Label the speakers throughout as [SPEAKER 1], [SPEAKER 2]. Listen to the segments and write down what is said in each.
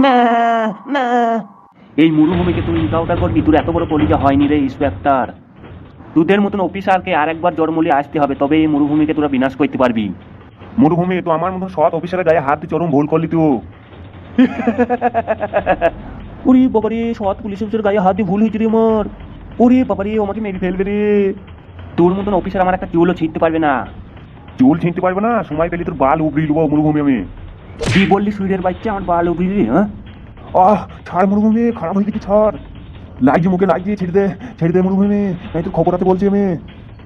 [SPEAKER 1] না না, এই মরুভূমিকে তুই এনকাউন্টার করবি? তোর এত বড় কলিজা হয়নি রে ইন্সপেক্টর। তোদের মতন অফিসারকে আর একবার জন্মলে আসতে হবে, তবে এই মরুভূমিকে তোরা বিনাশ করতে পারবি।
[SPEAKER 2] মরুভূমি তো আমার মতন সৎ অফিসারের গায়ে হাত দিয়ে চরম ভুল করলি তুই।
[SPEAKER 1] ওরে বাবারে, সৎ পুলিশ অফিসার গায়ে হাত দিয়ে ভুল হয়েছে রে আমার। ওরে বাবারে, আমাকে মেরে ফেলবে রে। তোর মতন অফিসার আমার একটা চুলও ছিঁড়তে পারবে না।
[SPEAKER 2] চুল ছিঁড়তে পারবে না? সময় পেলে তোর বাল উবড়ি দেবো মরুভূমি আমি।
[SPEAKER 1] কি বললি সুইরের বাচ্চা, আমার বাল উবড়ি রে? হ্যাঁ,
[SPEAKER 2] ছাড় মরুভূমি, খারাপ হয়ে গেছি, ছাড়। লাগছে মুখে লাগছে, ছেড়ে দে মরুভূমি, নাই তোর খবর আছে বলছি আমি।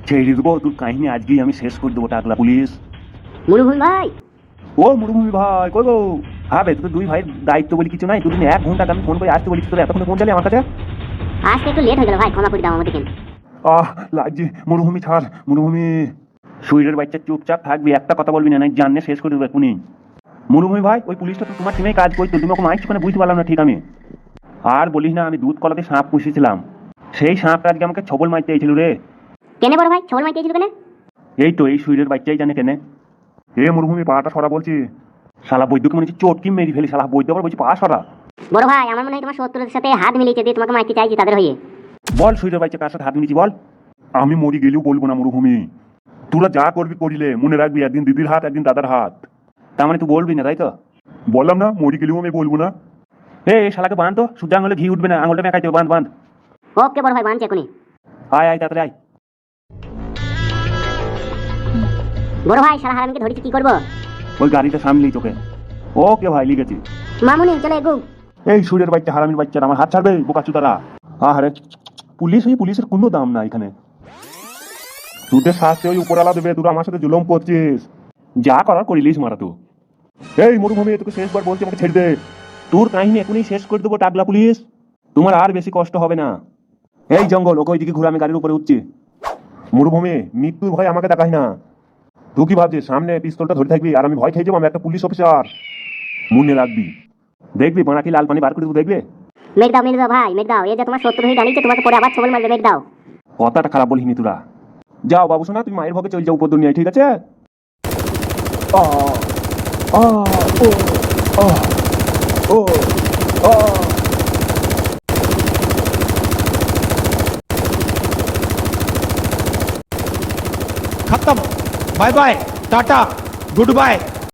[SPEAKER 1] ছেড়ে দেবো তোর কাহিনী, আজকেই আমি শেষ করে দেবো টাকলা পুলিশ।
[SPEAKER 3] মরুভূমি ভাই,
[SPEAKER 1] ও মরুভূমি ভাই, কই গো? হবে তোর দুই ভাইয়ের দায়িত্ব বলি কিছু নাই? দুদিন 1 ঘন্টা আমি ফোন করে আসতে বলি, তোর এতক্ষণে পৌঁছালি আমার কাছে?
[SPEAKER 3] আজকে একটু লেট হয়ে গেল ভাই, ক্ষমা করে দাও আমাদেরকে।
[SPEAKER 2] লাগছে মরুভূমি, ছাড় মরুভূমি।
[SPEAKER 1] সুইরের বাচ্চা চুপচাপ থাকবি, একটা কথা বলবি না, নাই জানলে শেষ করে দেবো এখনই। মরুভূমি ভাই, ওই পুলিশটা তো তোমার টিমেই কাজ করতো, তুমি ওকে মাইক ওখানে বুঝতে পারলাম না ঠিক আমি। আর বলিস না, আমি দুধ কলাতে সাপ পুষেছিলাম, সেই সাপটা আজকে আমাকে ছবল মারতে এইছিল রে।
[SPEAKER 3] কেনে বড় ভাই, ছবল মাইতে ছিল কেনে?
[SPEAKER 1] এই তো এই সুইরের বাচ্চাই জানে কেনে।
[SPEAKER 2] এ মরুভূমি, পাটা সরা বলছি।
[SPEAKER 1] শালা বৈদ্যকে মনে হচ্ছে চটকি মেরে ফেলি, শালা বৈদ্য আবার বলছি পা সরা।
[SPEAKER 3] বড় ভাই, আমার মনে হয় তোমার শত্রুদের সাথে হাত মিলিয়েছে দিয়ে তোমাকে মারতে চাইছি তাদের হয়ে।
[SPEAKER 1] বল সুইরের বাচ্চা কার সাথে হাত মিলিয়েছি বল।
[SPEAKER 2] আমি মরি গেলেও বলবো না মরুভূমি। তোরা যা করবি করিলে মনে রাখবি, একদিন দিদির হাত একদিন দাদার হাত।
[SPEAKER 1] তার মানে তুই বলবি না, তাই তো?
[SPEAKER 2] বললাম না, মরি গেলেও আমি বলবো না।
[SPEAKER 1] এই শালাকে বাঁধ তো, সূর্য আঙুলে ঘি উঠবে না, আঙুলটা মেকাইতে হবে, বাঁধ বাঁধ।
[SPEAKER 3] ওকে বড় ভাই, বানছি এখনই।
[SPEAKER 1] আয় আয় তাড়াতাড়ি আয়।
[SPEAKER 3] বড় ভাই, শালা হারামিকে ধরেছি, কি করবো?
[SPEAKER 1] ওই গাড়িটা সামলেই তোকে। ওকে ভাই, লিখেছি।
[SPEAKER 3] মামুনি চলে এগু।
[SPEAKER 1] এই সুরের বাচ্চা, হারামির বাচ্চা, আমার হাত ছাড়বে বোকা চুদারা। আরে পুলিশ, ওই পুলিশের কোনো দাম না এখানে।
[SPEAKER 2] তোদের শাস্তি ওই উপরালা দেবে, তোরা আমার সাথে জুলুম করছিস।
[SPEAKER 1] যা করার করিলিস মারা তো।
[SPEAKER 2] এই মরুভূমি, তোকে শেষবার বলছি, আমাকে ছেড়ে দে।
[SPEAKER 1] তোর কাহিনী এখনই শেষ করে দেবো টাকলা পুলিশ, তোমার আর বেশি কষ্ট হবে না। এই জঙ্গল, ওকে ওইদিকে ঘুরে, আমি গাড়ির উপরে উঠছি।
[SPEAKER 2] মরুভূমি, মৃত্যুর ভয় আমাকে দেখাই না। তুই কি ভাবছিস সামনে পিস্তলটা ধরে থাকবি আর আমি ভয় খেয়ে যাবো? আমি একটা পুলিশ অফিসার, মনে রাখবি।
[SPEAKER 1] দেখবি বানা কি লাল পানি বার করে দেবো, দেখবে।
[SPEAKER 3] মেরে দাও, মেরে দাও ভাই, মেরে দাও। এই যে তোমার শত্রু হয়ে দাঁড়িয়েছে, তোমাকে পরে আবার ছবল মারবে, মেরে দাও।
[SPEAKER 1] কথাটা খারাপ বলিনি তোরা। যাও বাবু সোনা, তুমি মায়ের ভোগে চলে যাও উপর দুনিয়ায়, ঠিক আছে?
[SPEAKER 2] আ আ ও আ ও আ
[SPEAKER 4] खत्म। Bye bye, tata, good bye.